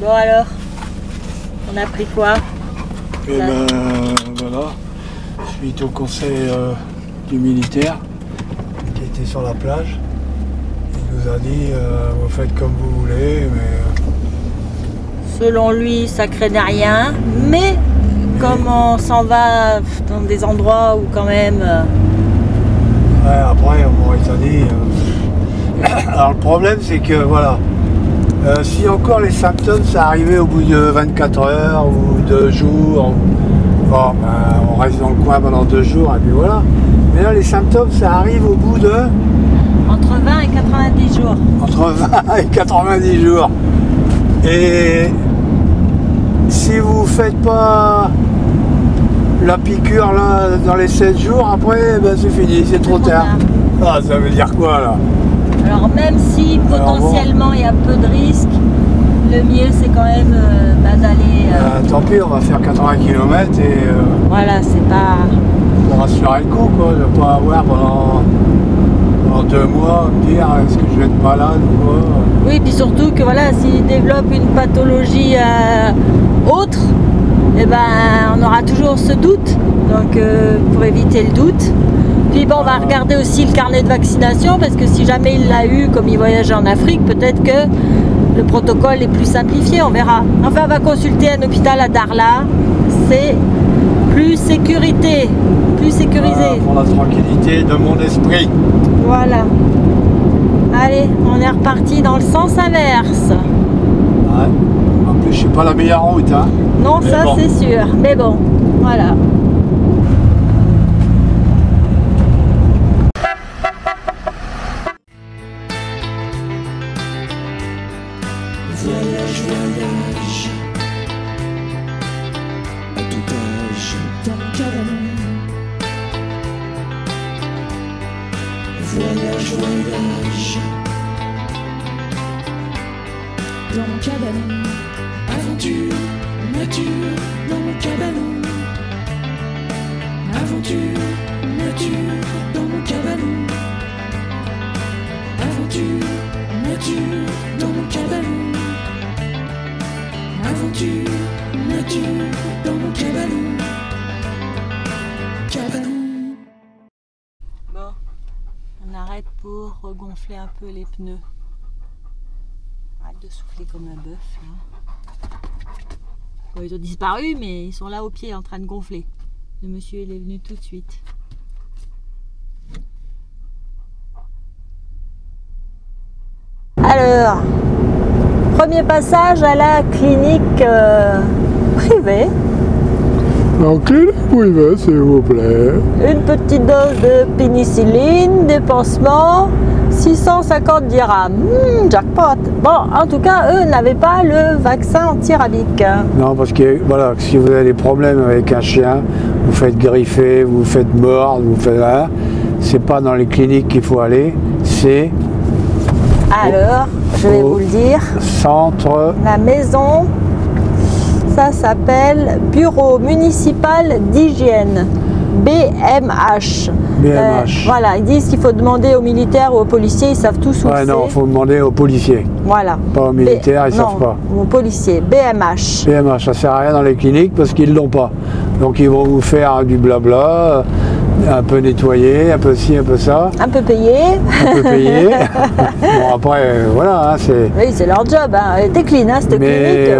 Bon alors, on a pris quoi? Et ben voilà, suite au conseil du militaire qui était sur la plage, il nous a dit vous faites comme vous voulez, mais... Selon lui, ça craignait rien, mais comme on s'en va dans des endroits où quand même... Ouais, après, bon, il t'a dit... Alors le problème c'est que voilà, si encore les symptômes ça arrivait au bout de 24 heures ou 2 jours, bon, ben, on reste dans le coin pendant 2 jours et puis voilà. Mais là les symptômes ça arrive au bout de... Entre 20 et 90 jours. Entre 20 et 90 jours. Et si vous faites pas la piqûre là dans les 7 jours, après ben, c'est fini, c'est trop tard. Ah, ça veut dire quoi là? Alors même si potentiellement il y a peu de risques, le mieux c'est quand même d'aller... tant pis, on va faire 80 km et... voilà, c'est pas... pour assurer le coup quoi, de ne pas avoir pendant 2 mois me dire est-ce que je vais être malade ou quoi. Oui, puis surtout que voilà, s'il développe une pathologie autre, eh ben on aura toujours ce doute, donc pour éviter le doute. Puis bon, on va regarder aussi le carnet de vaccination parce que si jamais il l'a eu, comme il voyageait en Afrique, peut-être que le protocole est plus simplifié, on verra. Enfin, on va consulter un hôpital à Darla, c'est plus sécurisé. Voilà, pour la tranquillité de mon esprit. Voilà. Allez, on est reparti dans le sens inverse. Ouais. En plus, je suis pas la meilleure route, hein. Non, mais ça bon. C'est sûr. Mais bon, voilà. Voyage, voyage, à tout âge, dans le cabane. Voyage, voyage, dans le cabane. Aventure, nature, dans le cabane. Aventure, nature, dans le cabane. Aventure, nature, dans le cabane. Aventure, nature, dans mon cabanon. Cabanon. Bon, on arrête pour regonfler un peu les pneus. Arrête de souffler comme un bœuf là. Bon, ils ont disparu, mais ils sont là au pied en train de gonfler. Le monsieur il est venu tout de suite. Alors, premier passage à la clinique privée. En clinique privée, s'il vous plaît. Une petite dose de pénicilline, des pansements, 650 dirhams. Jackpot. Bon, en tout cas, eux n'avaient pas le vaccin anti-rabique. Non, parce que voilà, si vous avez des problèmes avec un chien, vous faites griffer, vous faites mordre, vous faites rien, c'est pas dans les cliniques qu'il faut aller, c'est... Alors, je vais vous le dire. Centre. La maison, ça s'appelle Bureau municipal d'hygiène, BMH. BMH. Voilà, ils disent qu'il faut demander aux militaires ou aux policiers, ils savent tous où c'est. Non, il faut demander aux policiers. Voilà. Pas aux militaires, ils ne savent pas. Aux policiers, BMH. BMH, ça sert à rien dans les cliniques parce qu'ils ne l'ont pas. Donc ils vont vous faire du blabla, un peu nettoyer, un peu ci, un peu ça. Un peu payé. Un peu payé. Bon après, voilà, hein, c'est... Oui, c'est leur job, hein. Elle était clean, hein, cette clinique,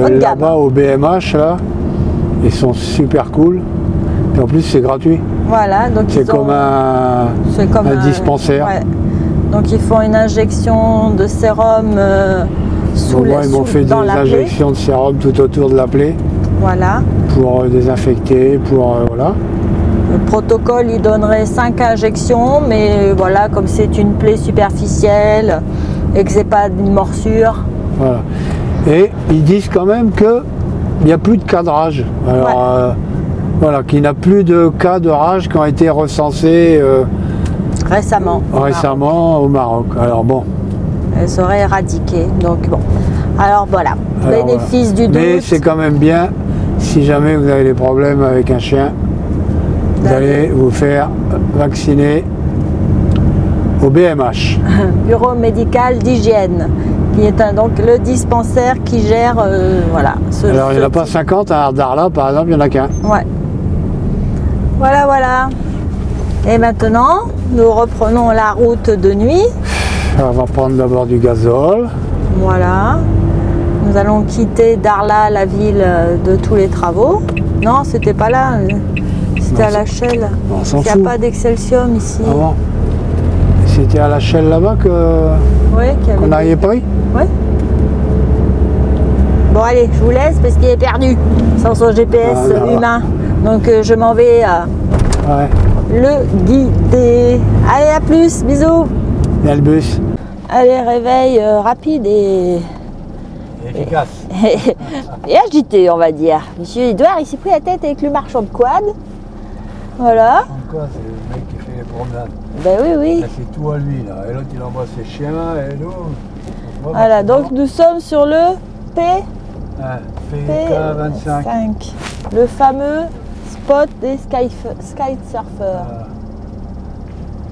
haut de gamme. Là-bas au BMH, là, ils sont super cool. Et en plus, c'est gratuit. Voilà, donc c'est comme un dispensaire. Ouais. Donc ils font une injection de sérum ils m'ont fait des injections de sérum tout autour de la plaie. Voilà. Pour désinfecter, pour voilà. Le protocole, il donnerait 5 injections, mais voilà, comme c'est une plaie superficielle et que c'est pas une morsure. Voilà. Et ils disent quand même qu'il n'y a plus de cas de rage. Alors, voilà, qu'il n'y a plus de cas de rage qui ont été recensés récemment au Maroc. Alors bon. Elle serait éradiquée. Donc bon. Alors voilà. Bénéfice du doute. Mais c'est quand même bien, si jamais vous avez des problèmes avec un chien, vous allez vous faire vacciner au BMH. Bureau médical d'hygiène. qui est donc le dispensaire qui gère voilà. Alors il n'y en a pas 50 à Darla par exemple, il n'y en a qu'un. Ouais. Voilà, voilà. Et maintenant, nous reprenons la route de nuit. On va prendre d'abord du gazole. Voilà. Nous allons quitter Darla, la ville de tous les travaux. Non, c'était pas là. C'était à La Chelle. On s'en Il n'y fout. a pas d'Excelsium ici. Ah bon. C'était à La Chelle là-bas Ouais, qu'on n'arrivait pas. Ouais. Bon allez, je vous laisse parce qu'il est perdu sans son GPS Ah, humain. Donc je m'en vais Ouais. le guider. Allez, à plus, bisous. Il y a le bus. Allez, réveil rapide et Efficace. et agité, on va dire. Monsieur Edouard, il s'est pris la tête avec le marchand de quad. Voilà. Encore, c'est le mec qui fait les promenades. Ben oui, oui. Là, c'est tout à lui là. Et l'autre il envoie ses chiens et nous. Voilà, donc nous sommes sur le PK25. P5. Le fameux spot des kitesurfers.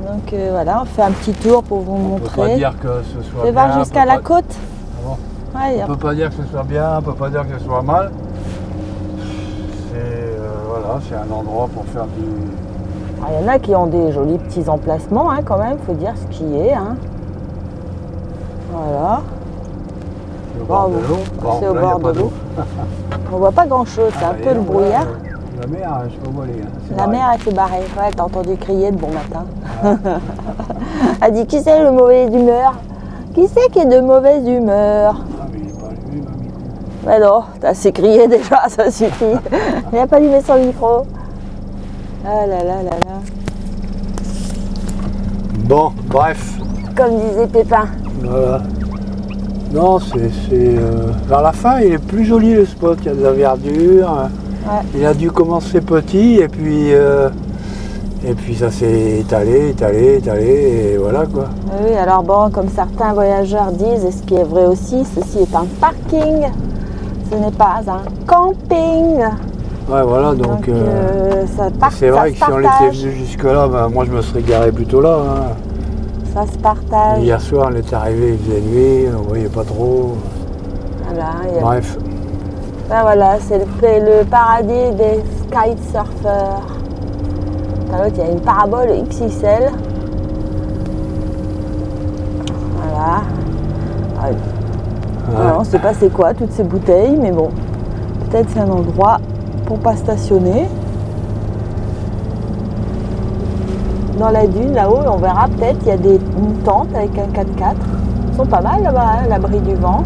Donc voilà, on fait un petit tour pour vous On peut pas montrer. dire que ce soit Je vais bien. voir jusqu'à on peut la pas- côte. Ah bon. Ouais, On peut pas dire que ce soit bien, on peut pas dire que ce soit mal. C'est voilà, c'est un endroit pour faire du. il y en a qui ont des jolis petits emplacements hein, quand même, faut dire ce qui est. Hein. Voilà. C'est au bord de l'eau. Bon, C'est au là, il y a bord pas de d'eau. l'eau. On voit pas grand chose, c'est un peu le brouillard. La mer, je sais pas où elle est. Hein. C'est La pareil. mère elle s'est barrée, ouais, t'as entendu crier de bon matin. Elle dit qui c'est le mauvais d'humeur? Qui c'est qui est de mauvaise humeur? Ah, mais il est pas allumé, mamie. Mais non, t'as assez crié déjà, ça suffit. Il n'a pas allumé son micro. Ah là là là là. Bon, bref. Comme disait Pépin. Voilà. Non, c'est vers la fin, il est plus joli le spot. Il y a de la verdure. Ouais. Il a dû commencer petit et puis ça s'est étalé, et voilà quoi. Oui, alors bon, comme certains voyageurs disent, et ce qui est vrai aussi, ceci est un parking, ce n'est pas un camping. Ouais, voilà, donc c'est vrai que si on était venu jusque-là, ben, moi je me serais garé plutôt là. Hein. Ça se partage. Hier soir, on est arrivé, il faisait nuit, on voyait pas trop. Voilà, il y a- Bref, Ben voilà, c'est le paradis des kitesurfers. Dans l'autre, il y a une parabole XXL. Voilà. Ah, alors, on ne sait pas c'est quoi toutes ces bouteilles, mais bon, peut-être c'est un endroit pour pas stationner. Dans la dune, là-haut, on verra peut-être, il y a une tente avec un 4x4. Ils sont pas mal là-bas, hein, à l'abri du vent.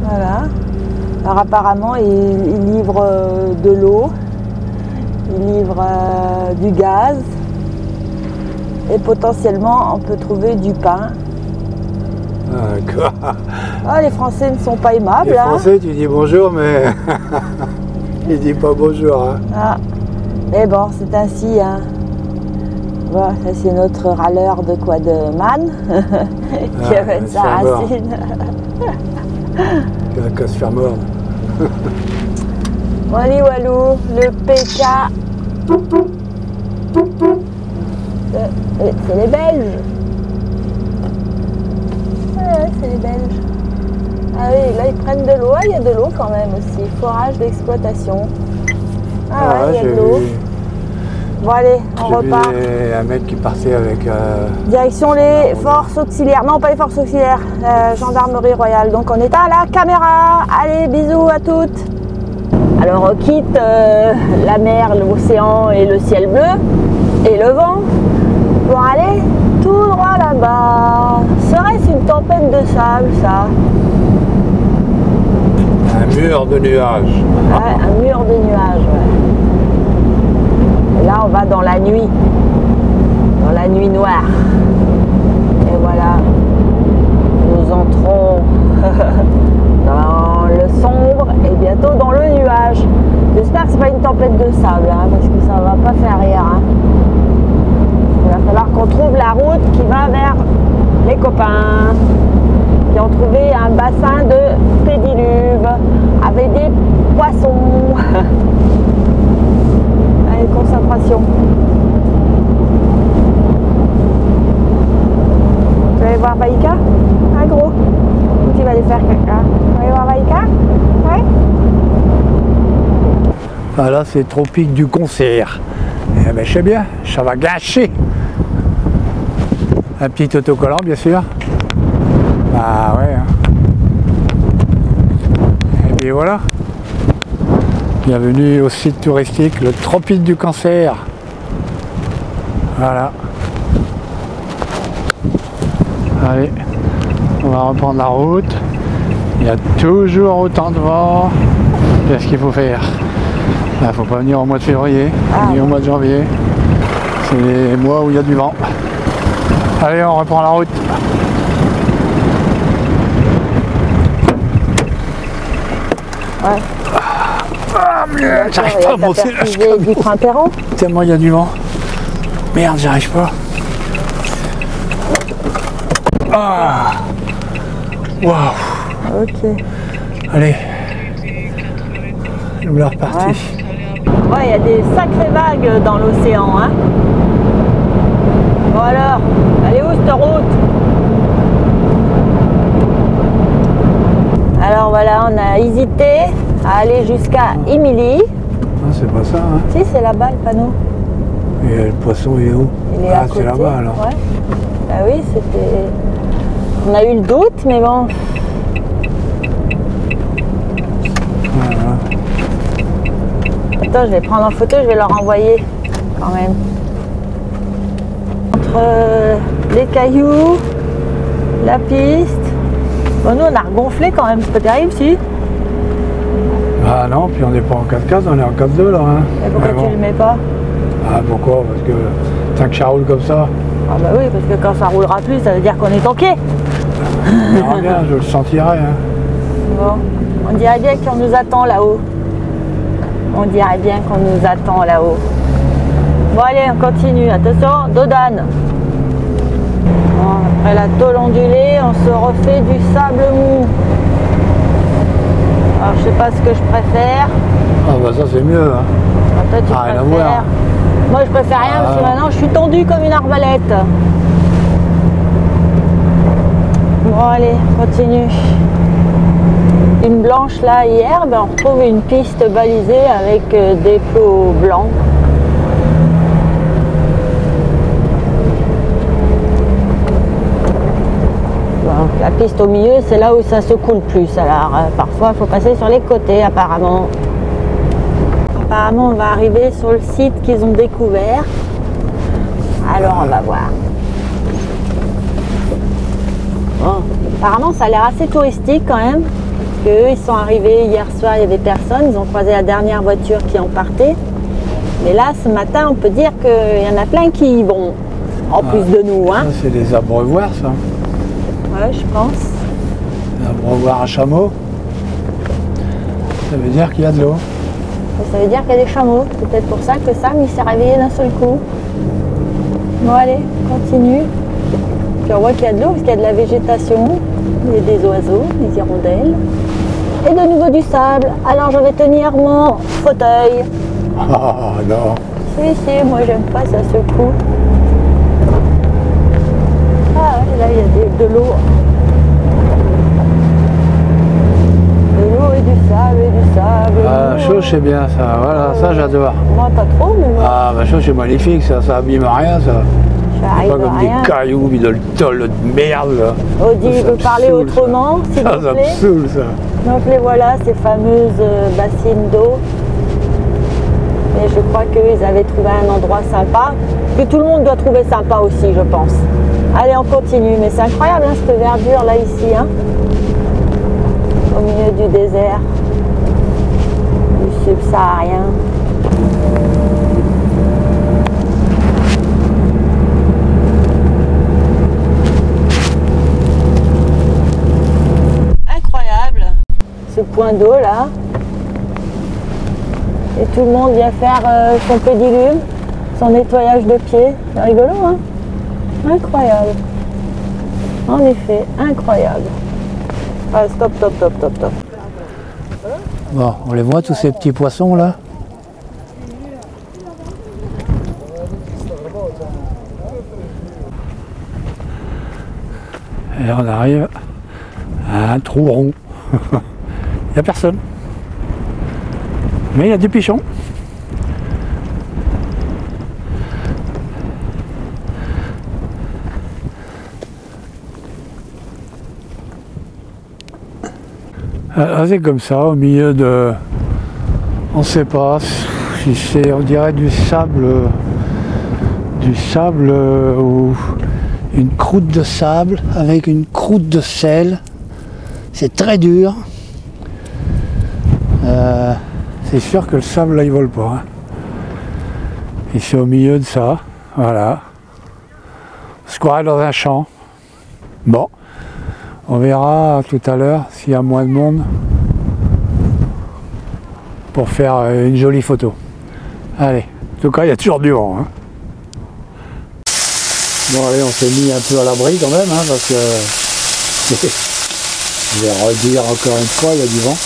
Voilà. Alors apparemment, ils livrent de l'eau, ils livrent du gaz et potentiellement on peut trouver du pain. quoi. Ah, les Français ne sont pas aimables. Les Hein. Français, tu dis bonjour, mais ils disent pas bonjour. Hein. Ah. Mais bon, c'est ainsi. Hein. Bon, ça c'est notre râleur de quoi de Man qui amène sa c'est mort. racine. Il a qu'à se faire mordre. Wally Walou, le PK. C'est les Belges. Ouais, c'est les Belges. Ah oui, là ils prennent de l'eau. Ah, il y a de l'eau quand même aussi. Forage d'exploitation. Ah ouais, il y a de l'eau. Bon allez, on J'ai vu repart. un mec qui partait avec... Direction les forces auxiliaires. Non, pas les forces auxiliaires. Gendarmerie royale. Donc on est à la caméra. Allez, bisous à toutes. Alors on quitte la mer, l'océan et le ciel bleu et le vent pour aller tout droit là-bas. Serait-ce une tempête de sable, ça? un mur de nuages. Ouais, un mur de nuages. Ouais. Et là, on va dans la nuit noire. Et voilà, nous entrons dans le sombre et bientôt dans le nuage. J'espère que c'est pas une tempête de sable, hein, parce que ça va pas faire rire. Hein. Il va falloir qu'on trouve la route qui va vers les copains qui ont trouvé un bassin de pédiluve avec des poissons. Allez, concentration. Vous allez voir Baïka? Un gros. Ah, là, c'est tropique du concert. Eh ben, je sais bien, ça va gâcher. Un petit autocollant, bien sûr. Bah ouais. Hein. Et bien voilà. Bienvenue au site touristique, le tropique du concert. Voilà. Allez, on va reprendre la route. Il y a toujours autant de vent. Qu'est-ce qu'il faut faire? Il ne faut pas venir au mois de février, ni au mois de janvier. C'est les mois où il y a du vent. Allez, on reprend la route. Ouais. Ah merde, j'arrive pas à monter là. Du Crin-Perron. Tellement il y a du vent. Merde, j'arrive pas. Ah. Waouh. Ok. Allez. Nous voilà repartis. Ouais, il y a des sacrées vagues dans l'océan, hein. Bon alors, elle est où cette route? Alors voilà, on a hésité à aller jusqu'à Émilie. Ah, c'est pas ça, hein. Si, c'est là-bas le panneau. Et le poisson il est où? Il est Ah, à côté. c'est là-bas alors. Ouais. Bah oui, c'était... On a eu le doute, mais bon. Voilà. Attends, je vais prendre en photo, je vais leur envoyer quand même. Entre les cailloux, la piste. Bon, nous on a regonflé quand même, c'est pas terrible si. Ah non, puis on n'est pas en 4x4, on est en 4x2 là. Hein. Et pourquoi Mais bon. tu le mets pas? Ah pourquoi? Parce que tant que ça roule comme ça, Ah bah oui, parce que quand ça roulera plus, ça veut dire qu'on est tanké. on verra bien, je le sentirai. Hein. Bon, on dirait bien qu'on nous attend là-haut. On dirait bien qu'on nous attend là-haut. Bon allez, on continue. Attention, dodane. Bon, après la tôle ondulée, on se refait du sable mou. Alors je sais pas ce que je préfère. Ah bah ça c'est mieux. Hein. Toi tu Ah, rien à préfères. voir. Moi je préfère rien parce que maintenant je suis tendue comme une arbalète. Bon allez, continue. Une blanche là hier, ben, on retrouve une piste balisée avec des plots blancs. Bon, la piste au milieu, c'est là où ça secoue le plus. Alors parfois il faut passer sur les côtés apparemment. Apparemment on va arriver sur le site qu'ils ont découvert. Alors on va voir. Bon, apparemment ça a l'air assez touristique quand même. Parce qu'eux, ils sont arrivés hier soir, il y avait personne, ils ont croisé la dernière voiture qui en partait. Mais là, ce matin, on peut dire qu'il y en a plein qui y vont, en plus de nous. Hein. Ça c'est des abreuvoirs ça. Ouais, je pense. Des abreuvoirs à chameaux. Ça veut dire qu'il y a de l'eau. Ça veut dire qu'il y a des chameaux. C'est peut-être pour ça que Sam, il s'est réveillé d'un seul coup. Bon, allez, continue. Puis on voit qu'il y a de l'eau, parce qu'il y a de la végétation. Il y a des oiseaux, des hirondelles. Et de nouveau du sable. Alors je vais tenir mon fauteuil. Ah non. Si, moi j'aime pas, ça secoue. Ah ouais, là il y a de l'eau. De l'eau et du sable. Ah, chaud c'est bien ça, voilà, ça j'adore. Moi pas trop, mais moi Ah bah chaud c'est magnifique, ça abîme rien ça. j'arrive Pas comme à rien. des cailloux, puis de le tôle de merde là. Audi Ça veut me parler saoule, autrement, s'il Ça vous me plaît. saoule ça. Donc les voilà, ces fameuses bassines d'eau. Et je crois qu'ils avaient trouvé un endroit sympa, que tout le monde doit trouver sympa aussi, je pense. Allez, on continue. Mais c'est incroyable, hein, cette verdure là, ici. Hein, au milieu du désert, du subsaharien. Incroyable, ce point d'eau là. Et tout le monde vient faire son pédiluve, son nettoyage de pied. C'est rigolo, hein? Incroyable. En effet, incroyable. Ah, stop. Bon, on les voit tous ces petits poissons là. Et là, on arrive à un trou rond. Il n'y a personne. Mais il y a des pichons. Ah, c'est comme ça, au milieu de... On ne sait pas si c'est, on dirait du sable ou une croûte de sable avec une croûte de sel. C'est très dur. C'est sûr que le sable là il vole pas. Hein. Et c'est au milieu de ça, voilà. On se croirait dans un champ. Bon, on verra tout à l'heure s'il y a moins de monde pour faire une jolie photo. Allez, en tout cas il y a toujours du vent. Hein. Bon allez, on s'est mis un peu à l'abri quand même, hein, parce que je vais redire encore une fois, il y a du vent.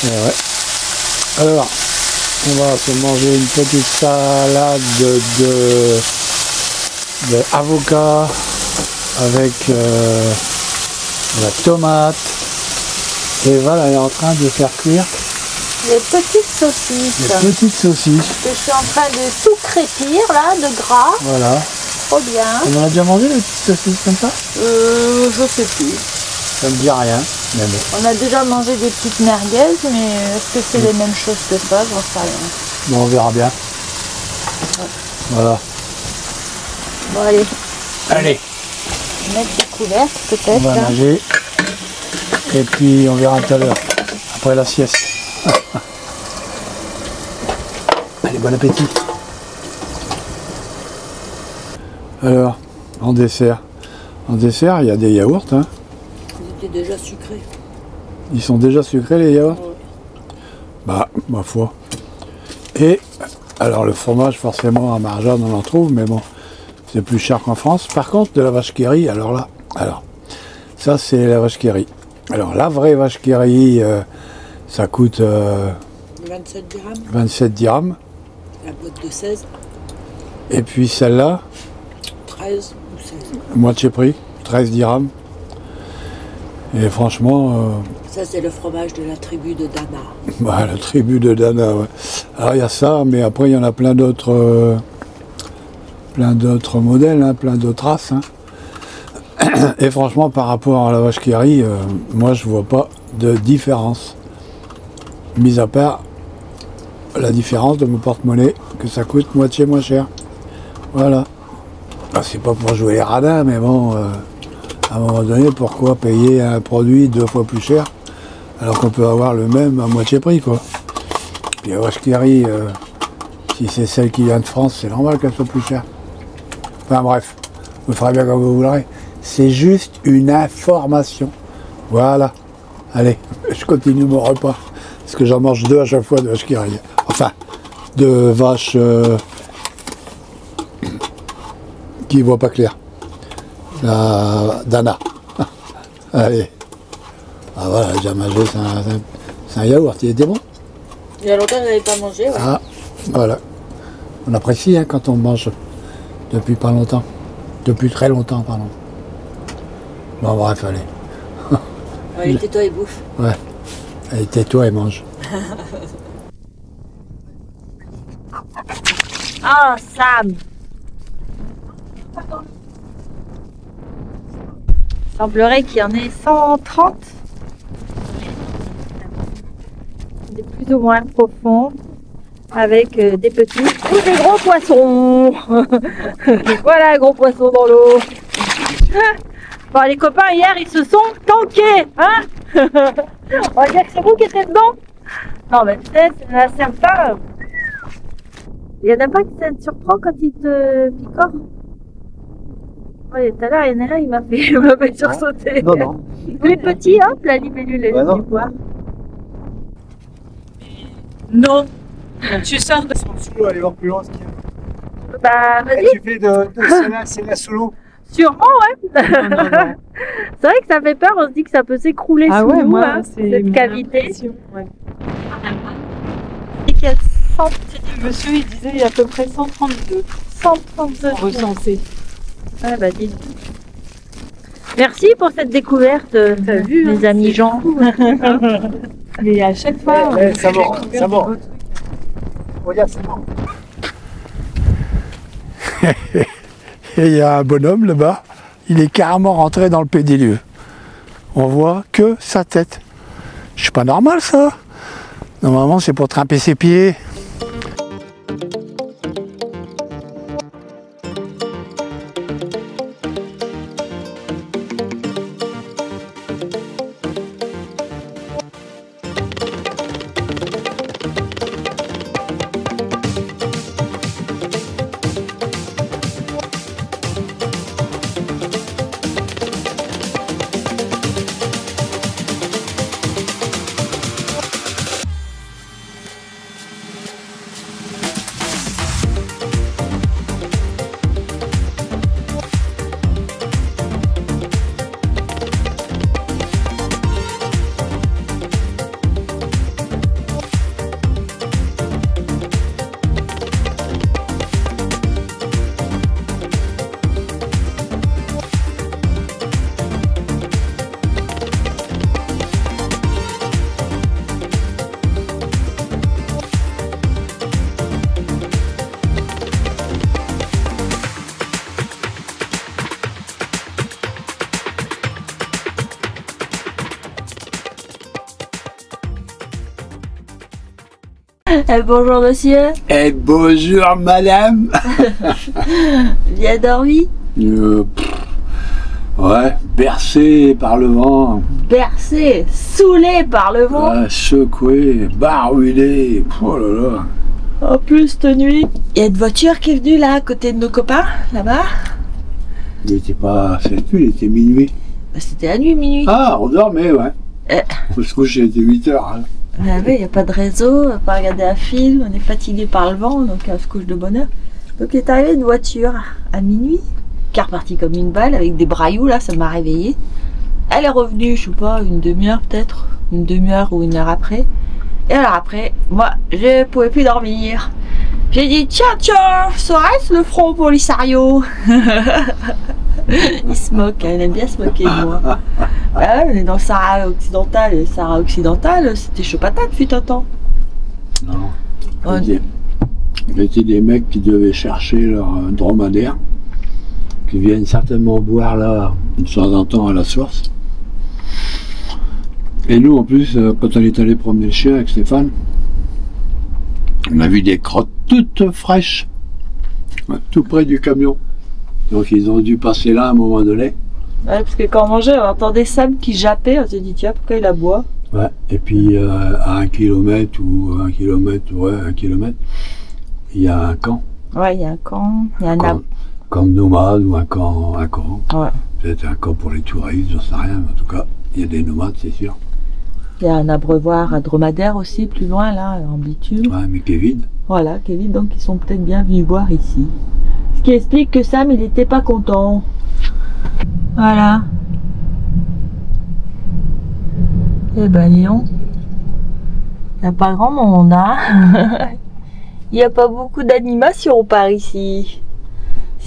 Et ouais. Alors, on va se manger une petite salade de avocat avec la tomate. Et voilà, elle est en train de faire cuire Les petites saucisses. les petites saucisses. Que je suis en train de tout crépir là, de gras. Voilà. Trop bien. On en a déjà mangé les petites saucisses comme ça? Je sais plus. Ça me dit rien. Mais bon. On a déjà mangé des petites merguez, mais est-ce que c'est les mêmes choses que ça? J'en sais rien. Bon, on verra bien. Voilà. Bon allez, Allez, mettre des couverts on peut-être. va Là. manger. Et puis on verra tout à l'heure. Après la sieste. Allez, bon appétit. Alors, en dessert. En dessert, il y a des yaourts. Hein. Ils étaient déjà sucrés. Ils sont déjà sucrés les yaourts? Ouais. Bah, ma foi. Et, alors le fromage, forcément, à Marjane, on en trouve, mais bon, c'est plus cher qu'en France. Par contre, de la vache qui rit, alors là, ça c'est la vache qui rit. Alors, la vraie vache qui rit, ça coûte 27 dirhams, 27 dirhams. la boîte de 16, Et puis celle-là, 13 ou 16. moitié prix, 13 dirhams. Et franchement, Ça c'est le fromage de la tribu de Dana. bah, la tribu de Dana, ouais. Alors il y a ça, mais après il y en a plein d'autres modèles, hein, plein d'autres races. Hein. Et franchement, par rapport à la vache qui rit, moi je vois pas de différence. Mis à part la différence de mon porte-monnaie, que ça coûte moitié moins cher. Voilà. Ah, c'est pas pour jouer les radins, mais bon, à un moment donné, pourquoi payer un produit 2 fois plus cher alors qu'on peut avoir le même à moitié prix, quoi. Puis la vache qui rit, si c'est celle qui vient de France, c'est normal qu'elle soit plus chère. Enfin bref, vous ferez bien comme vous voudrez. C'est juste une information. Voilà. Allez, je continue mon repas. Parce que j'en mange 2 à chaque fois de vache qui rit. Enfin, de vaches qui ne voient pas clair. La Dana. Allez. Ah voilà, j'ai déjà mangé, c'est un yaourt, il était bon. Il y a longtemps que je n'avais pas mangé. Ouais. Ah, voilà. On apprécie hein, quand on mange depuis pas longtemps. Depuis très longtemps, pardon. Bon, bref, allez. Allez, tais-toi et bouffe. Ouais. Allez, tais-toi et mange. Ah, Sam! Il semblerait qu'il y en ait 130. Des plus ou moins profonds. Avec des petits ou des gros poissons. Voilà, gros poissons dans l'eau. Bon, les copains, hier, ils se sont tankés. Hein. On va dire que c'est vous qui étiez dedans. Non, mais tu sais, c'est la certains. Il y en a pas qui te surprend quand il te picore. Ouais, tout à l'heure, il y en a un, il m'a fait sursauter. Non, non. Les petits, hop, la libellule, elle est venue voir. Non, tu sors de... Sous l'eau, allez voir plus loin ce qu'il y a. Bah, vas-y, Tu fais de celle-là sous l'eau. sûrement, ouais. Non. C'est vrai que ça fait peur, on se dit que ça peut s'écrouler Ah sous ouais, nous, moi, hein, c'est cette mon cavité. impression, ouais. Et qu'il y a 100, Le monsieur, il disait il y a à peu près 132 132 recensés. Ouais, bah dis. Merci pour cette découverte, T'as vu, mes hein, amis c'est Jean. Mais à chaque fois, Ça mord, ça mord. On va dire c'est bon. Et il y a un bonhomme là-bas, il est carrément rentré dans le pédilieu. On voit que sa tête. C'est pas normal ça. Normalement c'est pour trimper ses pieds. Bonjour monsieur, Eh bonjour madame. bien dormi? Ouais, bercé par le vent, Bercé, saoulé par le vent. secoué, barouillé. Oh là là. En plus cette nuit, il y a une voiture qui est venue là à côté de nos copains, là-bas. Il n'était pas cette nuit, il était minuit. Bah, c'était la nuit, minuit. Ah, on dormait, ouais. On se couchait, il était 8 heures. Hein. Ah oui, il n'y a pas de réseau, on va pas regarder un film, on est fatigué par le vent, donc on se couche de bonne heure. Donc il est arrivé une voiture à minuit, qui est repartie comme une balle avec des brailloux là, ça m'a réveillée. Elle est revenue, je sais pas, une demi-heure peut-être, une demi-heure ou une heure après. Et alors après, moi, je pouvais plus dormir. J'ai dit tiens, serait-ce le Front Polisario? Il se moque, il aime bien se moquer de moi. Ah ouais, on est dans le Sahara occidental, et le Sahara occidental, c'était chaud patate, fut un temps. Non. Ouais. Il y avait des mecs qui devaient chercher leur dromadaire, qui viennent certainement boire là, de temps en temps à la source. Et nous, en plus, quand on est allé promener le chien avec Stéphane, on a vu des crottes toutes fraîches, tout près du camion. Donc ils ont dû passer là à un moment donné. Ouais, parce que quand on mangeait, on entendait Sam qui jappait, on s'est dit tiens, pourquoi il aboie? Ouais. Et puis à 1 kilomètre ou 1 kilomètre, ouais, 1 kilomètre, il y a un camp. Ouais, il y a un camp, il y a un Camp de nomades ou un camp. Ouais. Peut-être un camp pour les touristes, j'en sais rien, mais en tout cas, il y a des nomades, c'est sûr. Il y a un abreuvoir à dromadaire aussi, plus loin, là, en bitume. Ouais, mais qui est vide. Voilà, Kevin, donc ils sont peut-être bien venus boire ici. Ce qui explique que Sam, il n'était pas content. Voilà. Eh ben, Léon, il n'y a pas grand monde, hein. Il n'y a pas beaucoup d'animation par ici.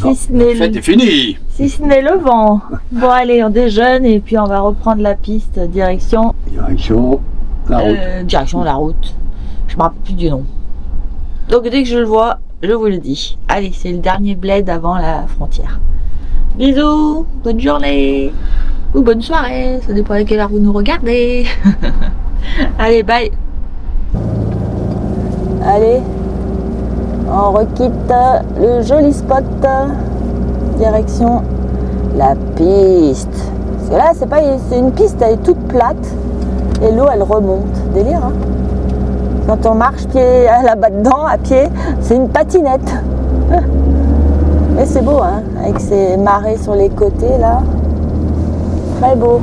Non, Si ce n'est la fête est finie. Si ce n'est le vent. Bon allez, on déjeune et puis on va reprendre la piste direction Direction la route. direction la route. Je me rappelle plus du nom. Donc dès que je le vois, je vous le dis. Allez, c'est le dernier bled avant la frontière. Bisous, bonne journée ou bonne soirée, ça dépend à quelle heure vous nous regardez. Allez, bye. Allez, on requitte le joli spot, direction la piste. Parce que là, c'est une piste, elle est toute plate et l'eau, elle remonte. Délire, hein. Quand on marche pied là-bas dedans, à pied, c'est une patinette. Mais c'est beau, hein, avec ces marais sur les côtés, là. Très beau.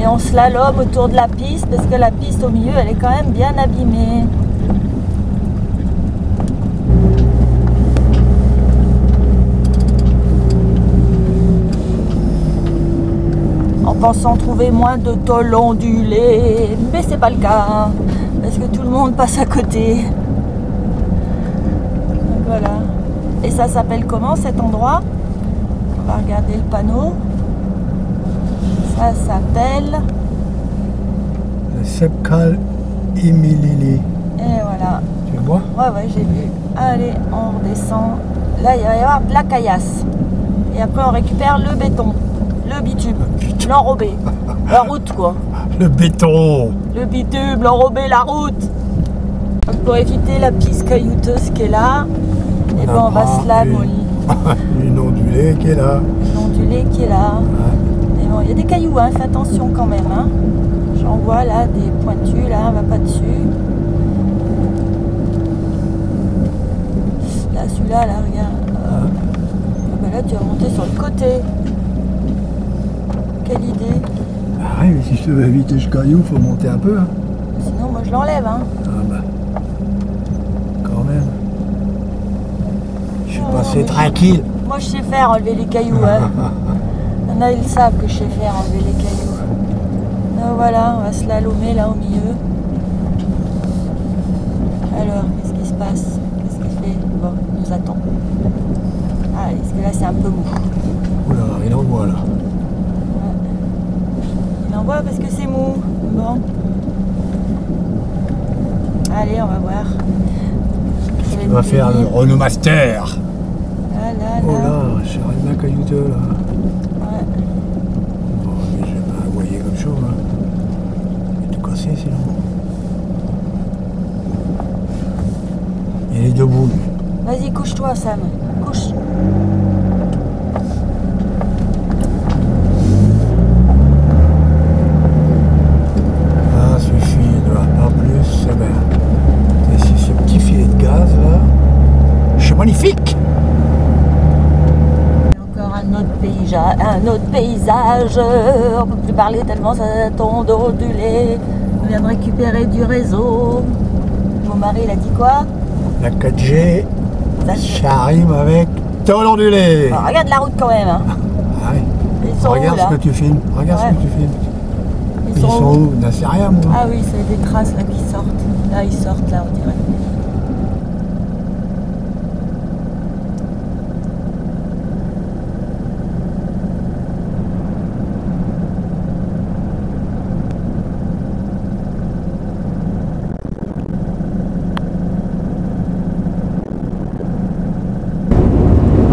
Et on slalom autour de la piste parce que la piste au milieu elle est quand même bien abîmée. En pensant trouver moins de tôles ondulées, mais c'est pas le cas parce que tout le monde passe à côté. Donc voilà. Et ça s'appelle comment cet endroit? On va regarder le panneau. Ça s'appelle Le Sepkal Imilili. et voilà. Tu le vois? Ouais, j'ai vu. Allez, on redescend. Là, il va y avoir de la caillasse. Et après, on récupère le béton, le bitume, l'enrobé. La route, quoi. Le béton. Le bitume, l'enrobé, la route. Donc, pour éviter la piste caillouteuse qui est là, et ben, on va se la mollir. Une ondulée qui est là. L'ondulé qui est là. Et bon, il y a des cailloux, hein, fais attention quand même. Hein. J'en vois là, des pointus, là, on va pas dessus. Là, celui-là, là, regarde. Ben là, tu vas monter sur le côté. Quelle idée. Ah oui, mais si je veux éviter ce caillou, faut monter un peu. Hein. Sinon, moi, je l'enlève. Hein. Ah bah, quand même. Je suis passé mais tranquille. Moi, je sais faire enlever les cailloux. Hein. Il y en a, ils savent que je sais faire enlever les cailloux. Donc voilà, on va slalomer là au milieu. Alors, qu'est-ce qui se passe? Qu'est-ce qu'il fait? Bon, il nous attend. Allez, parce que là, c'est un peu mou. Oula, il envoie là. Il envoie parce que c'est mou. Bon. Allez, on va voir. On va faire le Renault Master. Là, là, Oh là. là, c'est rien caillouteux là. Ouais. Bon, mais je vais pas envoyer comme chaud là. Je vais tout casser sinon. Il est debout. lui. Vas-y, couche-toi, Sam. Couche. Ah, suffit, il doit pas plus, c'est bien. Et c'est ce petit filet de gaz là. C'est magnifique! Encore un autre paysage. On peut plus parler tellement ça tombe ondulé. On vient de récupérer du réseau. Mon mari, il a dit quoi? La 4G, Ça, ça arrive avec tôle ondulée. Alors, regarde la route quand même. Hein. Ah oui. Ils sont Regarde où, là? ce que tu filmes. Regarde Ouais. ce que tu filmes. Ils sont où? où? Non, c'est rien moi. Ah oui, c'est des traces là qui sortent. Là, ils sortent là, on dirait.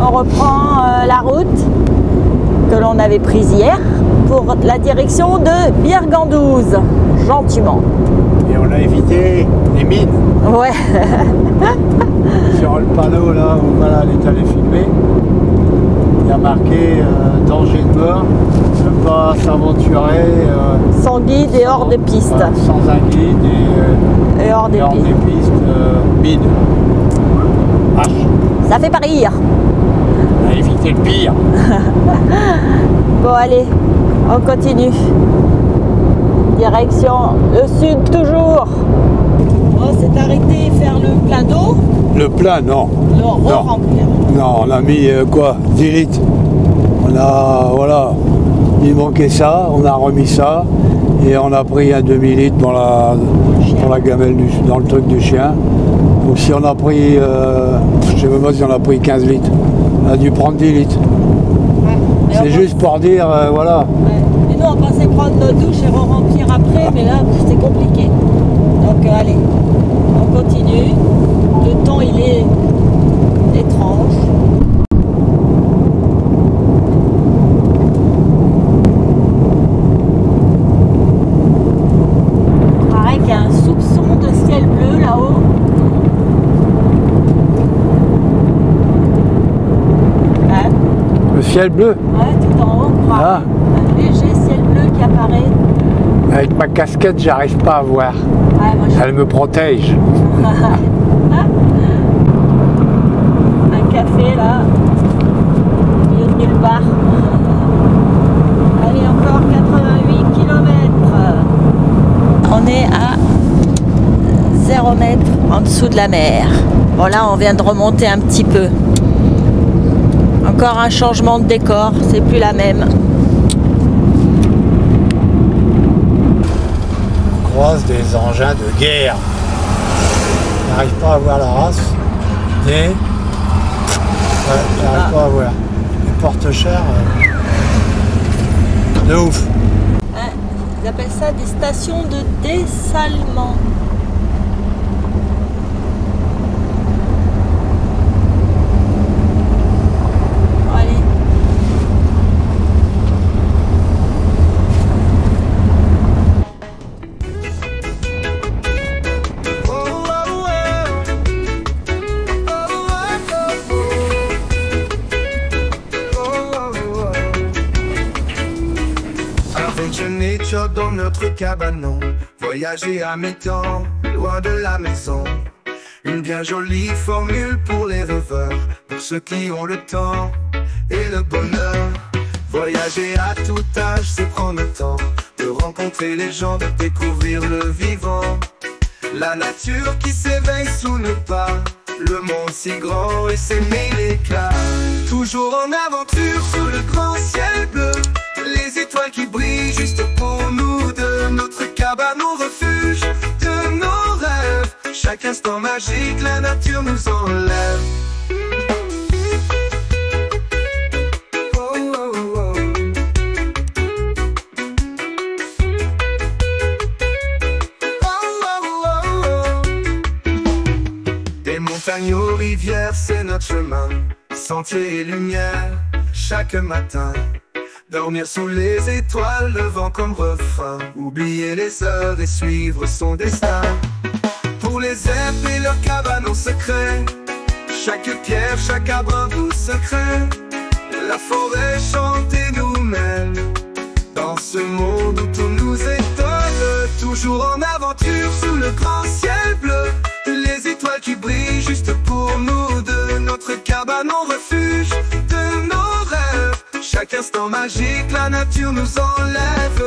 On reprend la route que l'on avait prise hier pour la direction de Birgandouze, gentiment. Et on a évité les mines. Ouais, Sur le panneau là où voilà, elle est allée filmer, il y a marqué danger de mort, ne pas s'aventurer sans guide et hors de piste. sans un guide Et hors des hors pistes. des pistes mines. H. Ça fait pas rire. On a évité le pire. Bon, allez, on continue. Direction le sud toujours. On s'est arrêté faire le plein d'eau. Le plat, non. Non, re-remplir. Non, on a mis quoi 10 litres. On a, voilà, il manquait ça, on a remis ça. Et on a pris un demi-litre dans la gamelle, dans le truc du chien. Donc si on a pris, je sais même pas si on a pris 15 litres. On a dû prendre 10 litres. Mais C'est on juste pour dire, voilà. Ouais. Et nous, on pensait prendre notre douche et re-remplir après, mais là, c'est compliqué. Donc, allez, on continue. Le temps, il est étrange. Il paraît qu'il y a un soupçon de ciel bleu là-haut. Hein? Le ciel bleu, Ouais, tout en haut, on croit. Ah. Un léger ciel bleu qui apparaît. avec ma casquette, j'arrive pas à voir. Ouais, moi, je... Elle me protège. Un café là, il est nulle part. Allez, encore 88 km. km en dessous de la mer. Bon là on vient de remonter un petit peu. Encore un changement de décor, c'est plus la même. On croise des engins de guerre. On n'arrive pas à voir la race. Ouais, on n'arrive pas à voir. Ils portent cher. De ouf. Ouais, ils appellent ça des stations de dessalement. Allez. Nature dans notre cabanon, voyager à mi-temps, loin de la maison. Une bien jolie formule pour les rêveurs, pour ceux qui ont le temps et le bonheur. Voyager à tout âge, c'est prendre le temps de rencontrer les gens, de découvrir le vivant. La nature qui s'éveille sous nos pas, le monde si grand et ses mille éclats. Toujours en aventure sous le grand ciel bleu, les étoiles qui brillent juste pour nous deux. Notre cabane au refuge de nos rêves. Chaque instant magique, la nature nous enlève. Oh, oh, oh. Oh, oh, oh. Des montagnes aux rivières, c'est notre chemin. Sentiers et lumière, chaque matin. Dormir sous les étoiles, le vent comme refrain. Oublier les heures et suivre son destin. Pour les zèbres et leurs cabanes secrets, chaque pierre, chaque arbre un doux secret. La forêt chante et nous mêle dans ce monde où tout nous étonne. Toujours en aventure sous le grand ciel bleu, les étoiles qui brillent juste pour nous deux. Notre cabane en refuge de nos rêves. Chaque instant magique, la nature nous enlève.